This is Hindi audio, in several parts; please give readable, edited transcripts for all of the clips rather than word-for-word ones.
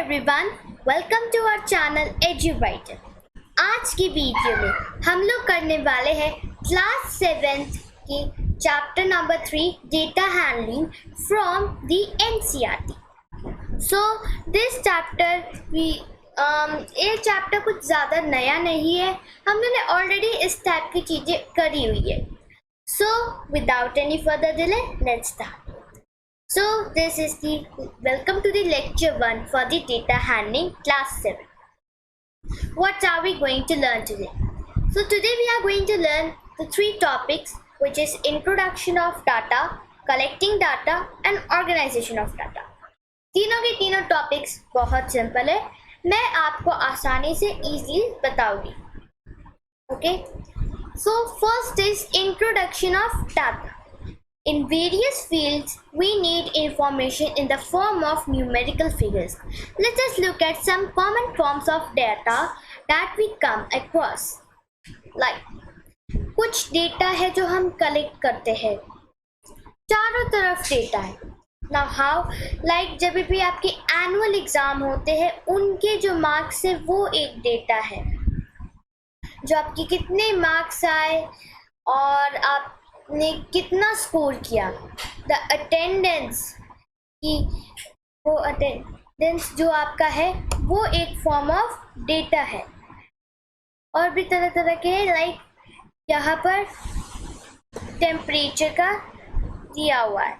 Everyone, welcome to our channel Edubiter. आज की वीडियो में हम लोग करने वाले हैं क्लास 7th की chapter number 3 data handling from the NCERT. So this chapter ये चैप्टर कुछ ज़्यादा नया नहीं है, हम लोगों ने ऑलरेडी इस टाइप की चीज़ें करी हुई है। So without any further delay let's start. So this is the welcome to the lecture 1 for the data handling class 7. What are we going to learn today? So today we are going to learn the 3 topics, which is introduction of data, collecting data and organization of data. तीनों के तीनों टॉपिक्स बहुत सिंपल है, मैं आपको आसानी से इजीली बताऊंगी। Okay? So first is introduction of data. In various fields, we need information in the form of numerical figures. Let us look at some common forms of data that we come across. Like, कुछ डेटा है जो हम कलेक्ट करते हैं, चारों तरफ डेटा है। Now how? Like जब भी आपके एनुअल एग्जाम होते हैं, उनके जो मार्क्स है वो एक डेटा है, जो आपके कितने मार्क्स आए और आप ने कितना स्कोर किया। द अटेंडेंस की वो अटेंडेंस जो आपका है वो एक फॉर्म ऑफ डेटा है। और भी तरह तरह के लाइक यहाँ पर टेम्परेचर का दिया हुआ है,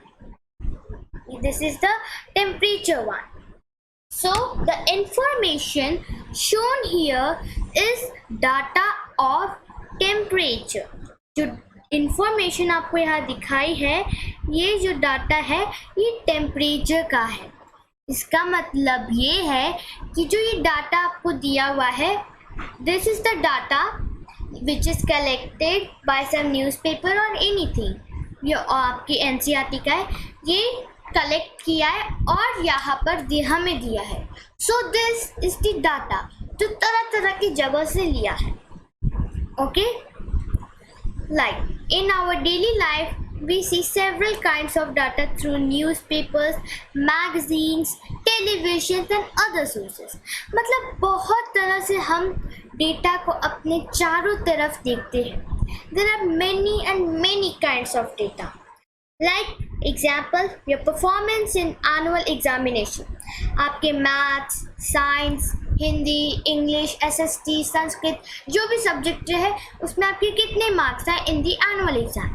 this is the temperature one. So the information shown here is data of temperature. जो इंफॉर्मेशन आपको यहाँ दिखाई है, ये जो डाटा है ये टेम्परेचर का है। इसका मतलब ये है कि जो ये डाटा आपको दिया हुआ है, this is the data which is collected by some newspaper और एनीथिंग। ये आपकी एनसीईआरटी का है, ये कलेक्ट किया है और यहाँ पर हमें दिया है। So this is the data जो तरह तरह की जगह से लिया है। Okay, Like in our daily life, we see several kinds of data through newspapers, magazines, televisions and other sources. मतलब बहुत तरह से हम डेटा को अपने चारों तरफ देखते हैं। There are many and many kinds of data. Like example, your performance in annual examination. आपके maths, science, Hindi, English, SST, Sanskrit, जो भी सब्जेक्ट है उसमें आपके कितने मार्क्स आए इन दी एनुअल एग्जाम,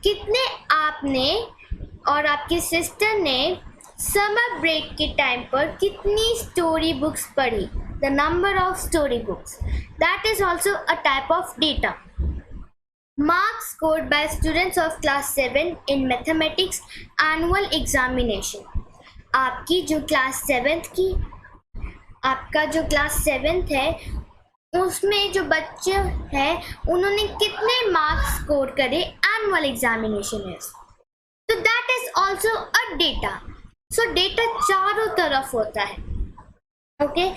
कितने आपने और आपके सिस्टर ने समर ब्रेक के टाइम पर कितनी स्टोरी बुक्स पढ़ी, the number of story books, that is also a type of data. Marks scored by students of class 7 in mathematics annual examination. आपकी जो क्लास 7th की आपका जो क्लास 7th है उसमें जो बच्चे हैं उन्होंने कितने मार्क्स स्कोर करे एनुअल एग्जामिनेशन में, तो that is also a data. So data चारों तरफ होता है। Okay,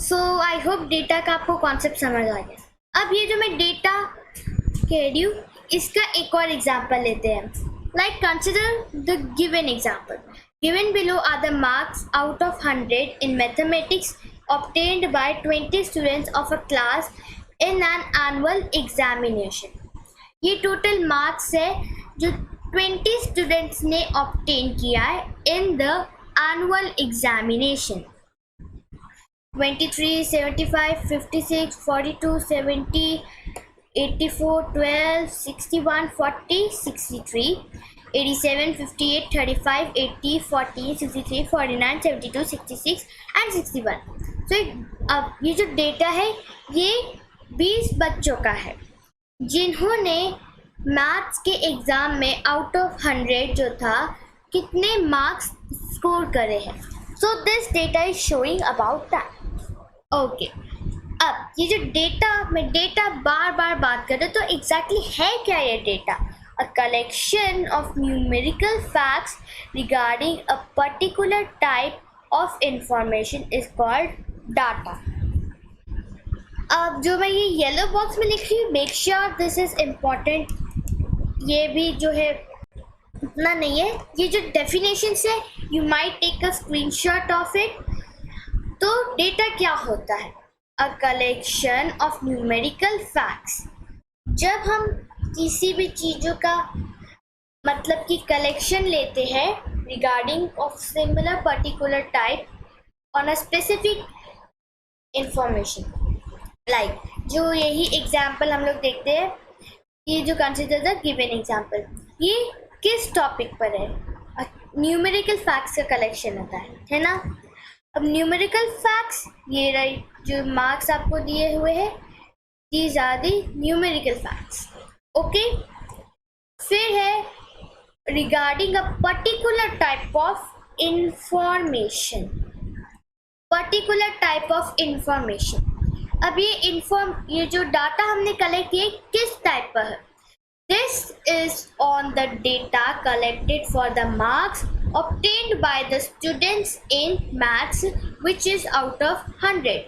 so I hope data का आपको कॉन्सेप्ट समझ आ गया। अब ये जो मैं डेटा कह रही हूँ, इसका एक और एग्जाम्पल लेते हैं। Like consider the given example. Given below are the marks out of 100 in mathematics obtained by 20 students of a class in an annual examination. ये total marks है जो 20 students ने obtain किया है in the annual examination. 23, 75, 56, 42, 70, 84, 12, 61, 40, 63, 87, 58, 35, 80, 14, 63, 49, 72, 66 and 61. So अब ये जो डेटा है ये 20 बच्चों का है जिन्होंने मैथ्स के एग्ज़ाम में आउट ऑफ 100 जो था कितने मार्क्स स्कोर करे हैं। So this data is showing about that. Okay, अब ये जो डेटा में डेटा बार बार बात कर रहे तो एग्जैक्टली है क्या ये data? A collection of numerical facts regarding a particular type of information is called data. अब जो मैं ये येलो बॉक्स में लिख रही हूँ, make sure this is important. ये भी जो है उतना नहीं है, ये जो डेफिनेशन है you might take a screenshot of it तो डेटा क्या होता है? A collection of numerical facts. जब हम किसी भी चीज़ों का मतलब कि कलेक्शन लेते हैं regarding of similar particular type on a specific information, like जो यही एग्जाम्पल हम लोग देखते हैं, ये जो कंसिडर द गिवन एग्जाम्पल, ये किस टॉपिक पर है? न्यूमेरिकल फैक्ट्स का कलेक्शन होता है ना। अब न्यूमेरिकल फैक्ट्स ये राइट जो मार्क्स आपको दिए हुए हैं, these are the numerical facts. Okay, फिर है regarding a particular type of information. Particular type of information, अब ये जो डाटा हमने कलेक्ट किए किस टाइप पर है? This is on the data collected for the marks obtained by the students in maths which is out of 100.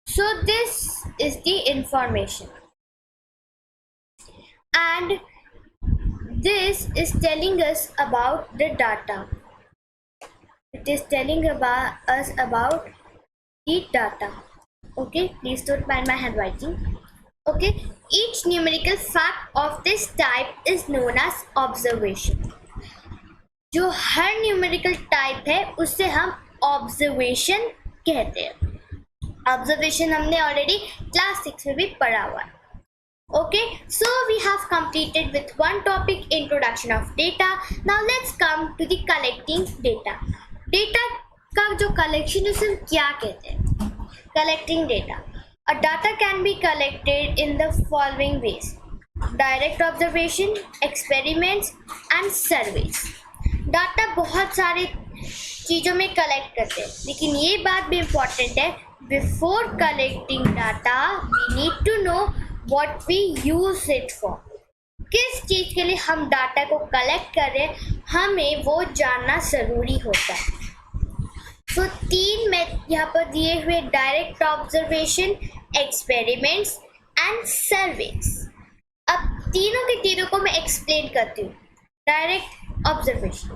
So this is the information, and this is telling us about the data. It is telling about us about the data. Okay, please don't mind my handwriting. Okay, each numerical fact of this type is known as observation. जो हर न्यूमेरिकल टाइप है उससे हम ऑब्जर्वेशन कहते हैं। ऑब्जर्वेशन हमने ऑलरेडी क्लास 6 में भी पढ़ा हुआ है। Okay, so we have completed with one topic, introduction of data. Now let's come to the collecting data. Data का जो कलेक्शन उसे क्या कहते हैं? Collecting data, a data can be collected in the following ways: direct observation, experiments and surveys. Data बहुत सारे चीज़ों में कलेक्ट करते हैं, लेकिन ये बात भी इम्पॉर्टेंट है, before collecting data we need to know what we use it for. किस चीज़ के लिए हम डाटा को कलेक्ट कर रहे हैं, हमें वो जानना ज़रूरी होता है। तो तीन में यहाँ पर दिए हुए: direct observation, experiments and surveys. अब तीनों के तीनों को मैं एक्सप्लेन करती हूँ। डायरेक्ट ऑब्जर्वेशन,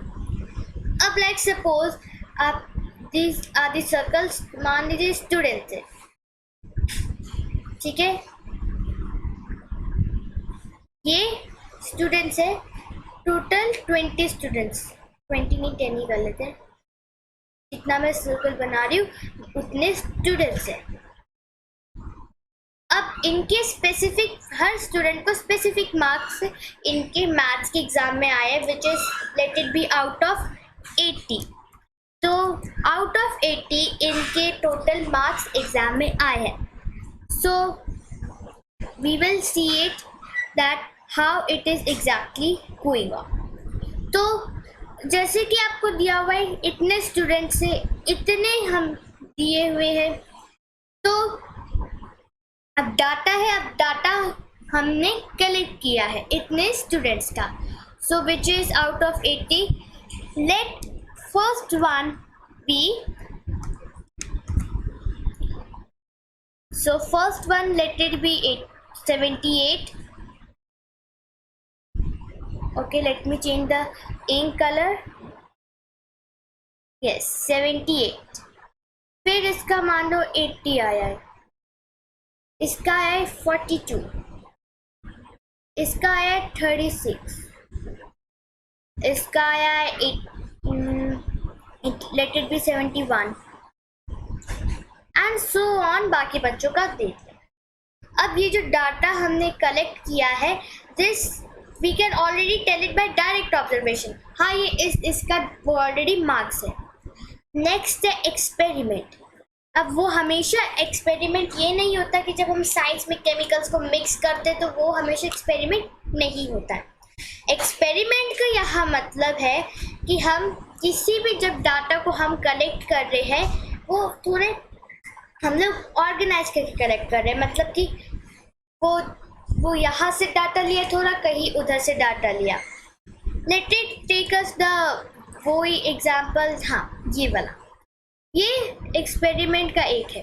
अब लाइक सपोज आप दिस आर दी सर्कल्स, मान लीजिए स्टूडेंट्स है, ठीक है, ये स्टूडेंट्स है, टोटल 20 स्टूडेंट्स, 20 नहीं 10 ही कर लेते हैं, जितना मैं सर्कल बना रही हूँ उतने स्टूडेंट्स है। अब इनके स्पेसिफिक, हर स्टूडेंट को स्पेसिफिक मार्क्स इनके मैथ्स के एग्जाम में आए, which is late it be out of 80। तो आउट ऑफ 80 इनके टोटल मार्क्स एग्जाम में आए हैं। So we will see it that how it is exactly going on. तो जैसे कि आपको दिया हुआ है, इतने स्टूडेंट से इतने हम दिए हुए हैं, तो अब डाटा है, अब डाटा हमने कलेक्ट किया है इतने स्टूडेंट्स का। So which is out of 80, let first one be, so first one let it be 78. Okay, let me change the ink color. Yes, 78. फिर इसका मान लो 80 आया है, इसका है 42, इसका है 36, इसका आया है late it B 71 and so on. बाकी बच्चों का देखते हैं। अब ये जो डाटा हमने कलेक्ट किया है, this we can already tell it by direct observation. हाँ, ये इसका ऑलरेडी मार्क्स है। नेक्स्ट है एक्सपेरिमेंट। अब वो हमेशा एक्सपेरिमेंट ये नहीं होता कि जब हम साइंस में केमिकल्स को मिक्स करते तो वो हमेशा एक्सपेरिमेंट नहीं होता है। एक्सपेरिमेंट का यहाँ मतलब है कि हम किसी भी जब डाटा को हम कलेक्ट कर रहे हैं, वो थोड़े हम लोग ऑर्गेनाइज करके कलेक्ट कर रहे हैं, मतलब कि वो यहाँ से डाटा लिया, थोड़ा कहीं उधर से डाटा लिया। Let it take us the वो ही एग्जाम्पल, हाँ ये वाला, ये एक्सपेरिमेंट का एक है।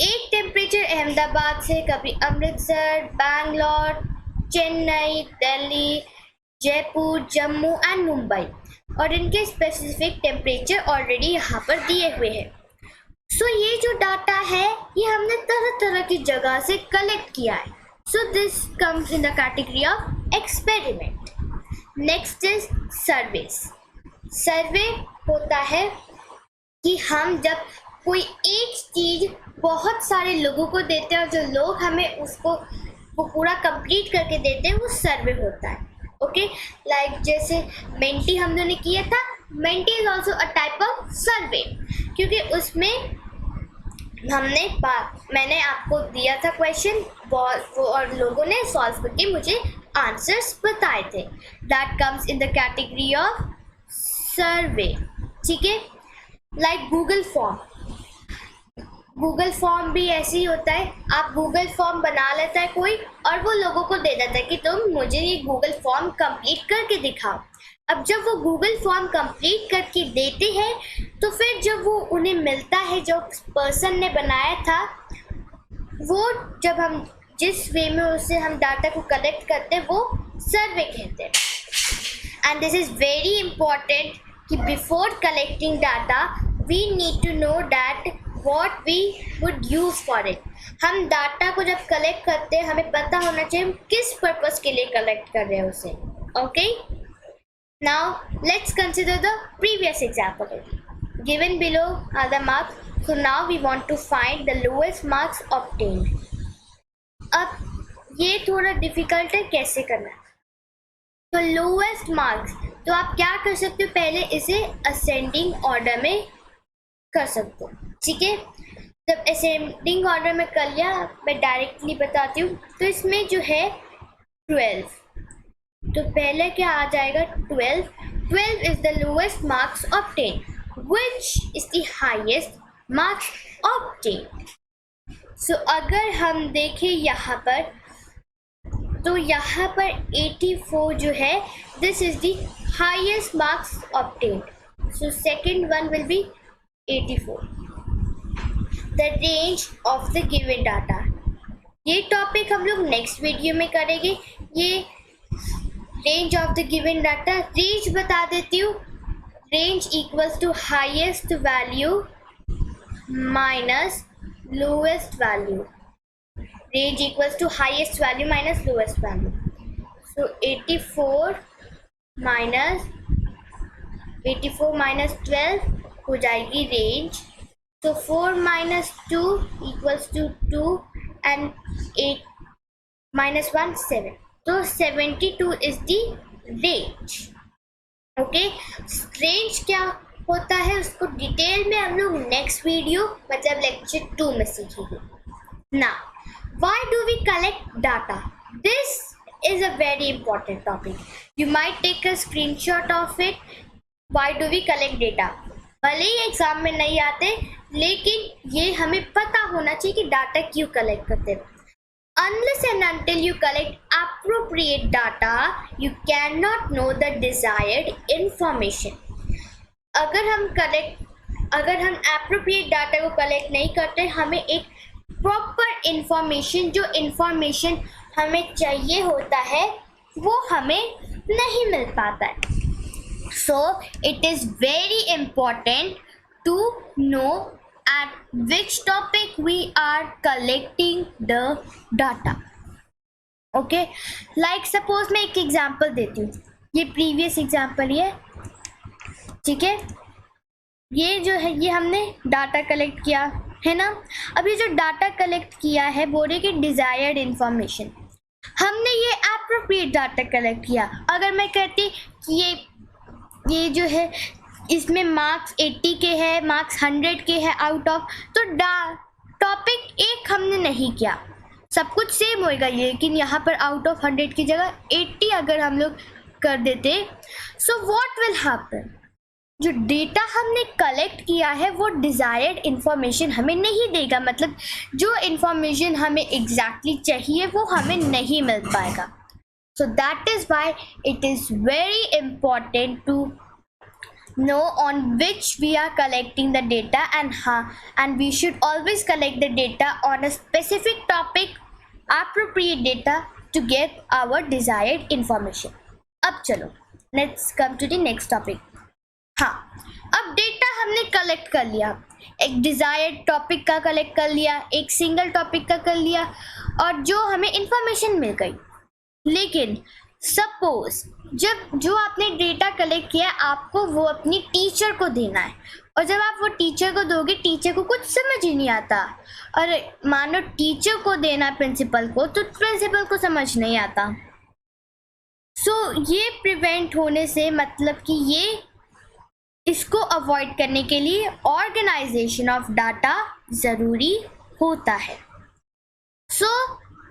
एक टेम्परेचर अहमदाबाद से कभी अमृतसर, बैंगलोर, चेन्नई, दिल्ली, जयपुर, जम्मू एंड मुंबई, और इनके स्पेसिफिक टेम्परेचर ऑलरेडी यहाँ पर दिए हुए हैं। सो ये जो डाटा है ये हमने तरह तरह की जगह से कलेक्ट किया है. So this comes in the category of experiment. Next is surveys. Survey होता है कि हम जब कोई एक चीज बहुत सारे लोगों को देते हैं और जो लोग हमें उसको वो पूरा कंप्लीट करके देते हैं, वो सर्वे होता है. ओके, लाइक जैसे मेंटी हम लोगों ने किया था. Menti is also a type of survey, क्योंकि उसमें मैंने आपको दिया था क्वेश्चन वो और लोगों ने सॉल्व करके मुझे आंसर्स बताए थे. That comes in the category of सर्वे. ठीक है, like Google form. Google form भी ऐसे ही होता है. आप गूगल फॉर्म बना लेता है कोई और वो लोगों को दे देता है कि तुम मुझे ये गूगल फॉर्म कंप्लीट करके दिखाओ. अब जब वो गूगल फॉर्म कंप्लीट करके देते हैं तो फिर जब वो उन्हें मिलता है जो पर्सन ने बनाया था, वो जब हम जिस वे में उससे हम डाटा को कलेक्ट करते हैं वो सर्वे कहते हैं. And this is very important कि before collecting data we need to know that what we would use for it. हम डाटा को जब कलेक्ट करते हैं हमें पता होना चाहिए हम किस पर्पस के लिए कलेक्ट कर रहे हैं उसे. Okay, now let's consider the previous example. Given below are the marks. So now we want to find the lowest marks obtained. अब ये थोड़ा डिफिकल्ट है कैसे करना है. तो लोएस्ट मार्क्स, तो आप क्या कर सकते हो, पहले इसे असेंडिंग ऑर्डर में कर सकते हो. ठीक है, जब असेंडिंग ऑर्डर में कर लिया मैं डायरेक्टली बताती हूँ. तो इसमें जो है 12, तो पहले क्या आ जाएगा 12. 12 is the lowest marks obtain which is the highest marks obtain. So अगर हम देखें यहाँ पर, तो यहाँ पर 84 जो है this is the highest marks obtain. So second one will be 84. The range of the given data. ये टॉपिक हम लोग नेक्स्ट वीडियो में करेंगे. ये range of the given data, range बता देती हूँ. Range equals to highest value minus lowest value. Range equals to highest value minus lowest value. So 84 minus 12 हो जाएगी range. So 4 minus 2 equals to 2 and 8 minus 1 7. So 72 is the range. Okay, range क्या होता है उसको डिटेल में हम लोग नेक्स्ट वीडियो मतलब लेक्चर 2 में सीखेंगे. Now, why do we collect data? This is a very important topic. You might take a screenshot of it. Why do we collect data? भले ही एग्जाम में नहीं आते, लेकिन ये हमें पता होना चाहिए कि डाटा क्यों कलेक्ट करते हैं. Unless and until you collect appropriate data, you cannot know the desired information. अगर हम appropriate data को कलेक्ट नहीं करते, हमें एक प्रॉपर इंफॉर्मेशन, जो इंफॉर्मेशन हमें चाहिए होता है वो हमें नहीं मिल पाता है. So it is very important to know at which topic we are collecting the data. Okay, like suppose मैं एक एग्जाम्पल देती हूँ. ये प्रीवियस एग्जाम्पल ही है. ठीक है, ये जो है ये हमने डाटा कलेक्ट किया है ना. अब ये जो डाटा कलेक्ट किया है बोले कि डिजायर्ड इंफॉर्मेशन, हमने ये एप्रोप्रिएट डाटा कलेक्ट किया. अगर मैं कहती कि ये जो है इसमें मार्क्स 80 के है, मार्क्स 100 के है आउट ऑफ, तो टॉपिक एक हमने नहीं किया, सब कुछ सेम होएगा ये, लेकिन यहाँ पर आउट ऑफ 100 की जगह 80 अगर हम लोग कर देते, सो व्हाट विल हैपन, जो डेटा हमने कलेक्ट किया है वो डिज़ायर्ड इंफॉर्मेशन हमें नहीं देगा. मतलब जो इंफॉर्मेशन हमें एग्जैक्टली चाहिए वो हमें नहीं मिल पाएगा. So that is why it is very important to know on which we are collecting the data and we should always collect the data on a specific topic, appropriate data to get our desired information. अब चलो let's come to the next topic. हाँ, अब डेटा हमने कलेक्ट कर लिया. एक डिज़ायर्ड टॉपिक का कलेक्ट कर लिया, एक सिंगल टॉपिक का कर लिया और जो हमें इंफॉर्मेशन मिल गई। लेकिन सपोज जब जो आपने डेटा कलेक्ट किया आपको वो अपनी टीचर को देना है और जब आप वो टीचर को दोगे टीचर को कुछ समझ ही नहीं आता, और मानो टीचर को देना प्रिंसिपल को तो प्रिंसिपल को समझ नहीं आता। ये प्रिवेंट होने से मतलब कि ये इसको अवॉइड करने के लिए ऑर्गेनाइजेशन ऑफ डाटा ज़रूरी होता है।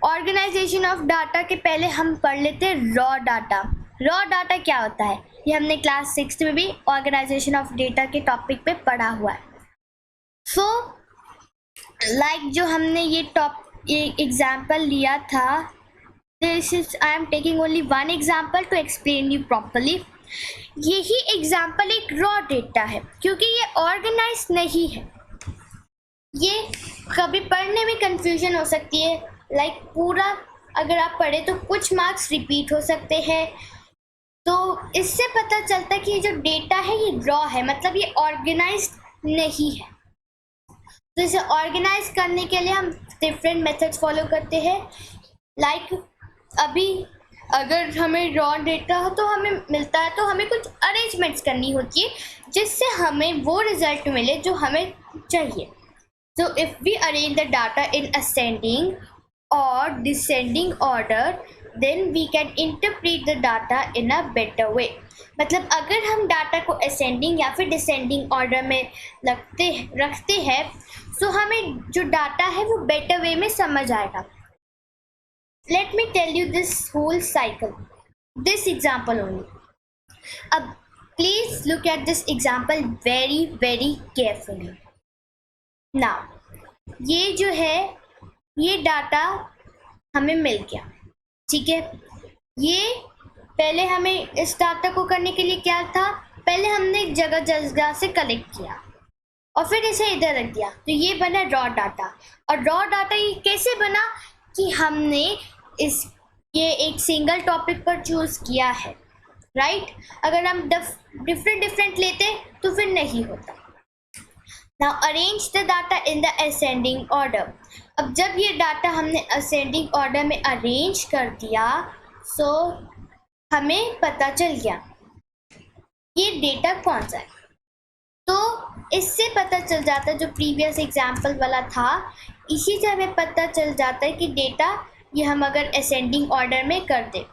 ऑर्गेनाइजेशन ऑफ डाटा के पहले हम पढ़ लेते हैं रॉ डाटा। रॉ डाटा क्या होता है ये हमने क्लास 6 में भी ऑर्गेनाइजेशन ऑफ डेटा के टॉपिक पे पढ़ा हुआ है। जो हमने ये एग्जाम्पल लिया था, this is I am taking only one example to explain you properly। यही एग्जाम्पल एक रॉ डेटा है क्योंकि ये ऑर्गेनाइज नहीं है। ये कभी पढ़ने में कंफ्यूजन हो सकती है, पूरा अगर आप पढ़े तो कुछ मार्क्स रिपीट हो सकते हैं। तो इससे पता चलता है कि ये जो डेटा है ये रॉ है, मतलब ये ऑर्गेनाइज नहीं है। तो इसे ऑर्गेनाइज करने के लिए हम डिफरेंट मेथड्स फॉलो करते हैं। अभी अगर हमें रॉ डेटा हो तो हमें मिलता है तो हमें कुछ अरेंजमेंट्स करनी होती है जिससे हमें वो रिजल्ट मिले जो हमें चाहिए। So if we arrange the data in ascending or descending order, then we can interpret the data in a better way। मतलब अगर हम डाटा को ascending या फिर descending order में रखते हैं तो हमें जो डाटा है वो better way में समझ आएगा। Let me tell you this whole cycle, this example only। अब please look at this example very carefully। Now ये जो है ये डाटा हमें मिल गया, ठीक है। ये पहले हमें इस डाटा को करने के लिए क्या था, पहले हमने एक जगह से कलेक्ट किया और फिर इसे इधर रख दिया, तो ये बना रॉ डाटा। और रॉ डाटा ये कैसे बना कि हमने ये एक सिंगल टॉपिक पर चूज़ किया है, राइट। अगर हम डिफरेंट लेते तो फिर नहीं होता। Now arrange the data in the ascending order। अब जब ये डाटा हमने ascending order में अरेंज कर दिया हमें पता चल गया ये डेटा कौन सा है। तो इससे पता चल जाता है, जो प्रीवियस एग्जाम्पल वाला था इसी से हमें पता चल जाता है कि डेटा ये हम अगर असेंडिंग ऑर्डर में कर दे,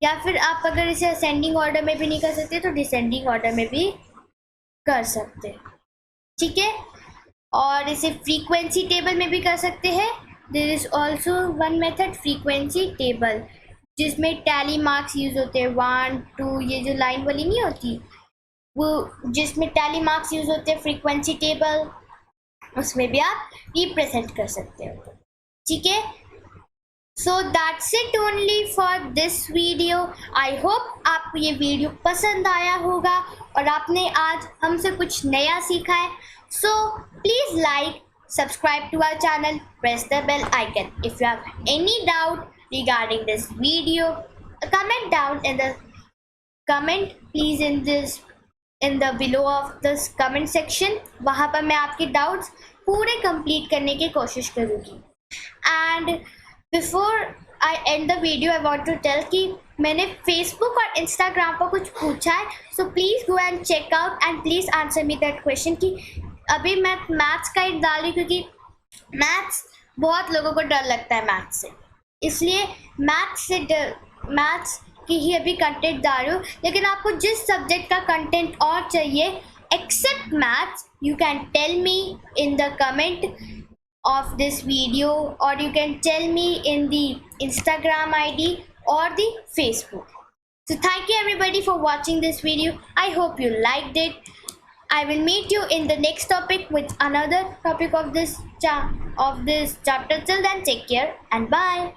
या फिर आप अगर इसे असेंडिंग ऑर्डर में भी नहीं कर सकते तो डिसेंडिंग ऑर्डर में भी कर सकते, ठीक है। और इसे फ्रीक्वेंसी टेबल में भी कर सकते हैं। There is also one method frequency table जिसमें टैली मार्क्स यूज़ होते हैं, 1 2 ये जो लाइन वाली नहीं होती वो जिसमें टैली मार्क्स यूज़ होते हैं, फ्रीक्वेंसी टेबल उसमें भी आप रिप्रेजेंट कर सकते हो, ठीक है। So that's it only for this video. I hope आपको ये वीडियो पसंद आया होगा और आपने आज हमसे कुछ नया सीखा है। So please like, subscribe to our channel, press the bell icon। If you have any doubt regarding this video, comment down in the comment please in the below of this comment section। वहाँ पर मैं आपके doubts पूरे complete करने की कोशिश करूँगी। And before I end the video, I want to tell कि मैंने Facebook और Instagram पर कुछ पूछा है, so please go and check out and please answer me that question कि अभी मैं मैथ्स का ही डाल रही क्योंकि मैथ्स बहुत लोगों को डर लगता है मैथ्स से, इसलिए मैथ्स की ही अभी कंटेंट डाल रही हूँ। लेकिन आपको जिस सब्जेक्ट का कंटेंट और चाहिए except maths, you can tell me in the comment of this video और you can tell me in the Instagram ID or the Facebook। So thank you everybody for watching this video। I hope you liked it। I will meet you in the next topic with another topic of this chapter। Till then, take care and bye।